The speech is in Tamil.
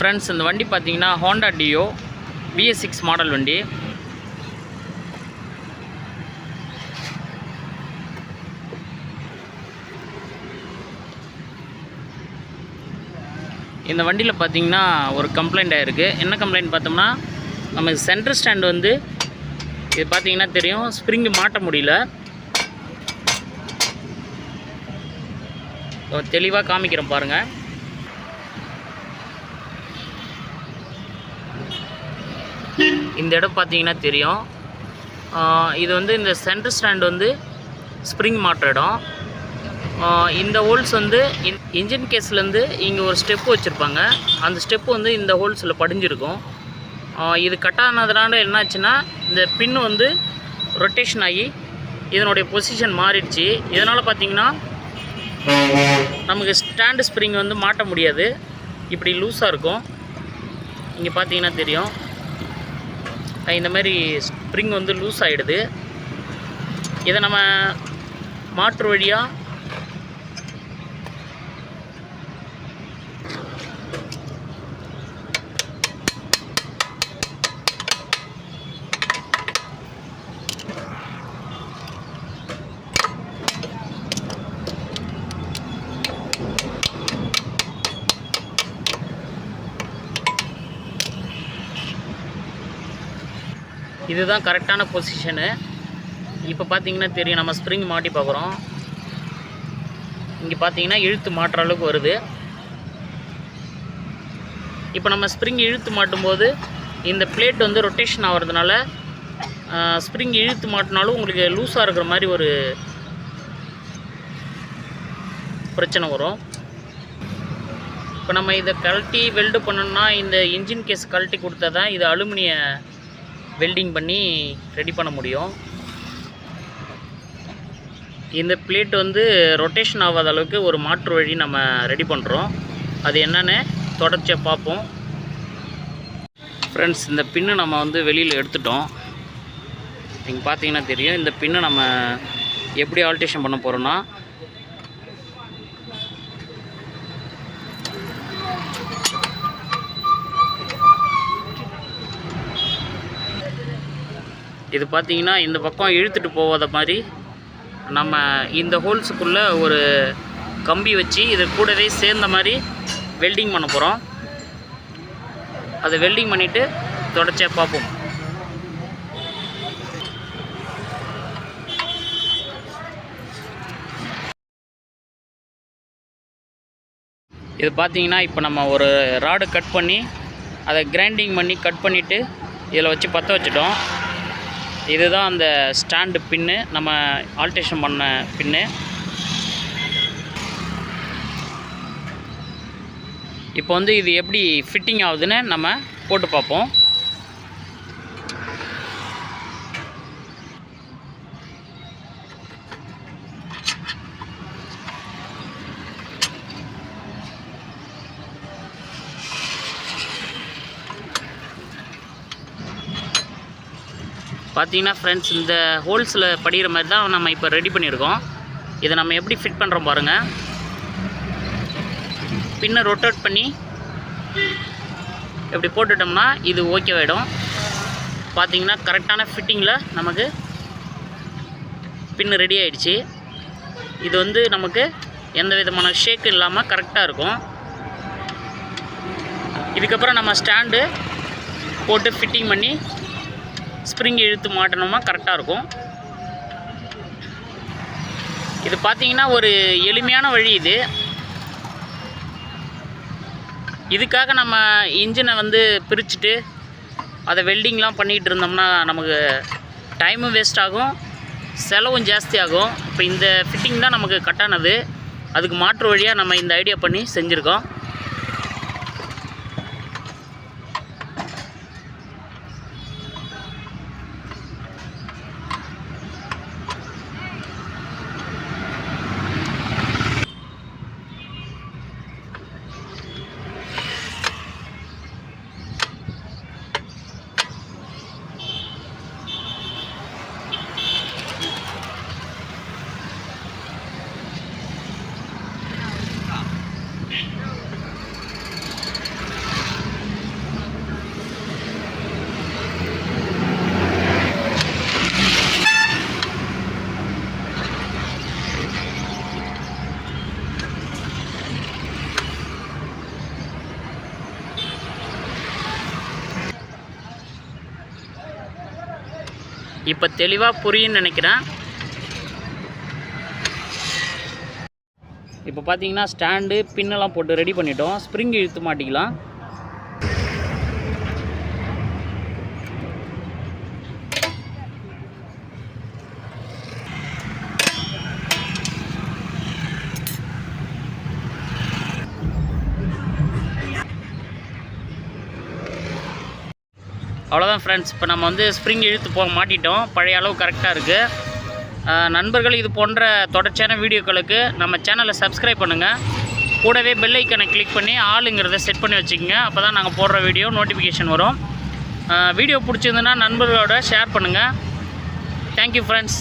ஃப்ரெண்ட்ஸ், இந்த வண்டி பார்த்தீங்கன்னா ஹோண்டா DIO BS6 மாடல் வண்டி. இந்த வண்டியில் பார்த்தீங்கன்னா ஒரு கம்ப்ளைண்ட் ஆகிருக்கு. என்ன கம்ப்ளைண்ட் பார்த்தோம்னா, நமக்கு சென்டர் ஸ்டாண்டு வந்து இது பார்த்தீங்கன்னா தெரியும், ஸ்ப்ரிங்கு மாட்ட முடியல. தெளிவாக காமிக்கிறேன் பாருங்கள். இந்த இடம் பார்த்தீங்கன்னா தெரியும். இது வந்து இந்த சென்டர் ஸ்டாண்ட் வந்து ஸ்ப்ரிங் மாட்டுற இடம். இந்த ஹோல்ஸ் வந்து இன்ஜின் கேஸ்லேருந்து இங்கே ஒரு ஸ்டெப்பு வச்சுருப்பாங்க. அந்த ஸ்டெப்பு வந்து இந்த ஹோல்ஸில் படிஞ்சிருக்கும். இது கட் ஆனதுனால என்னாச்சுன்னா, இந்த பின்னு வந்து ரொட்டேஷன் ஆகி இதனுடைய பொசிஷன் மாறிடுச்சு. இதனால் பார்த்திங்கன்னா நமக்கு ஸ்டாண்டு ஸ்ப்ரிங் வந்து மாட்ட முடியாது. இப்படி லூஸாக இருக்கும். இங்கே பார்த்தீங்கன்னா தெரியும், இந்த மாதிரி ஸ்ப்ரிங் வந்து லூஸ் ஆகிடுது. இதை நம்ம மாற்று வழியாக இதுதான் கரெக்டான பொசிஷனு. இப்போ பார்த்தீங்கன்னா தெரியும், நம்ம ஸ்ப்ரிங் மாட்டி பார்க்குறோம். இங்கே பார்த்தீங்கன்னா இழுத்து மாட்டுற அளவுக்கு வருது. இப்போ நம்ம ஸ்ப்ரிங் இழுத்து மாட்டும்போது இந்த பிளேட் வந்து ரொட்டேஷன் ஆகிறதுனால ஸ்ப்ரிங் இழுத்து மாட்டினாலும் உங்களுக்கு லூஸாக இருக்கிற மாதிரி ஒரு பிரச்சனை வரும். இப்போ நம்ம இதை கழட்டி வெல்டு பண்ணணும்னா இந்த இன்ஜின் கேஸ் கழட்டி கொடுத்தா தான் இது அலுமினிய வெல்டிங் பண்ணி ரெடி பண்ண முடியும். இந்த பிளேட் வந்து ரொட்டேஷன் ஆகாத அளவுக்கு ஒரு மாற்று வழி நம்ம ரெடி பண்ணுறோம். அது என்னென்னு தொடர்ச்சியாக பார்ப்போம். ஃப்ரெண்ட்ஸ், இந்த பின்னு நம்ம வந்து வெளியில் எடுத்துட்டோம். நீங்கள் பார்த்தீங்கன்னா தெரியும், இந்த பின்னு நம்ம எப்படி ஆல்ட்ரேஷன் பண்ண போகிறோன்னா, இது பார்த்தீங்கன்னா இந்த பக்கம் இழுத்துட்டு போகாத மாதிரி நம்ம இந்த ஹோல்ஸுக்குள்ளே ஒரு கம்பி வச்சு இது கூடவே சேர்ந்த மாதிரி வெல்டிங் பண்ண போகிறோம். அதை வெல்டிங் பண்ணிவிட்டு தொடர்ச்சியாக பார்ப்போம். இது பார்த்தீங்கன்னா இப்போ நம்ம ஒரு ராடு கட் பண்ணி அதை கிரைண்டிங் பண்ணி கட் பண்ணிவிட்டு இதில் வச்சு பற்ற வச்சுட்டோம். இதுதான் அந்த ஸ்டாண்டு பின்னு, நம்ம ஆல்ட்ரேஷன் பண்ண பின்னு. இப்போ வந்து இது எப்படி ஃபிட்டிங் ஆகுதுன்னு நம்ம போட்டு பார்ப்போம். பார்த்தீங்கன்னா ஃப்ரெண்ட்ஸ், இந்த ஹோல்ஸில் படிக்கிற மாதிரி தான் நம்ம இப்போ ரெடி பண்ணியிருக்கோம். இதை நம்ம எப்படி ஃபிட் பண்ணுறோம் பாருங்கள். பின்னை ரொட்டேட் பண்ணி எப்படி போட்டுட்டோம்னா இது ஓகேவாயிடும். பார்த்தீங்கன்னா கரெக்டான ஃபிட்டிங்கில் நமக்கு பின்னு ரெடி ஆகிடுச்சு. இது வந்து நமக்கு எந்த விதமான ஷேக் இல்லாமல் கரெக்டாக இருக்கும். இதுக்கப்புறம் நம்ம ஸ்டாண்டு போட்டு ஃபிட்டிங் பண்ணி ஸ்ப்ரிங் இழுத்து மாட்டணுமா கரெக்டாக இருக்கும். இது பார்த்தீங்கன்னா ஒரு எளிமையான வழி இது. இதுக்காக நம்ம இன்ஜினை வந்து பிரிச்சுட்டு அதை வெல்டிங்லாம் பண்ணிகிட்டு இருந்தோம்னா நமக்கு டைமும் வேஸ்ட் ஆகும், செலவும் ஜாஸ்தி ஆகும். இப்போ இந்த ஃபிட்டிங் தான் நமக்கு கட்டானது. அதுக்கு மாற்று வழியாக நம்ம இந்த ஐடியா பண்ணி செஞ்சுருக்கோம். இப்போ தெளிவாக புரியும்னு நினைக்கிறேன். இப்போ பார்த்தீங்கன்னா ஸ்டாண்டு பின்னெல்லாம் போட்டு ரெடி பண்ணிட்டோம். ஸ்ப்ரிங் இழுத்து மாட்டிக்கலாம். அவ்வளோதான் ஃப்ரெண்ட்ஸ். இப்போ நம்ம வந்து ஸ்ப்ரிங் இழுத்து மாட்டிட்டோம். பழைய அளவு கரெக்டாக இருக்குது. நண்பர்கள், இது போன்ற தொடர்ச்சியான வீடியோக்களுக்கு நம்ம சேனலை சப்ஸ்கிரைப் பண்ணுங்கள். கூடவே பெல் ஐக்கனை கிளிக் பண்ணி ஆளுங்கிறத செட் பண்ணி வச்சுக்கோங்க. அப்போ தான் நாங்கள் போடுற வீடியோ நோட்டிஃபிகேஷன் வரும். வீடியோ பிடிச்சிருந்துன்னா நண்பர்களோட ஷேர் பண்ணுங்கள். Thank you friends.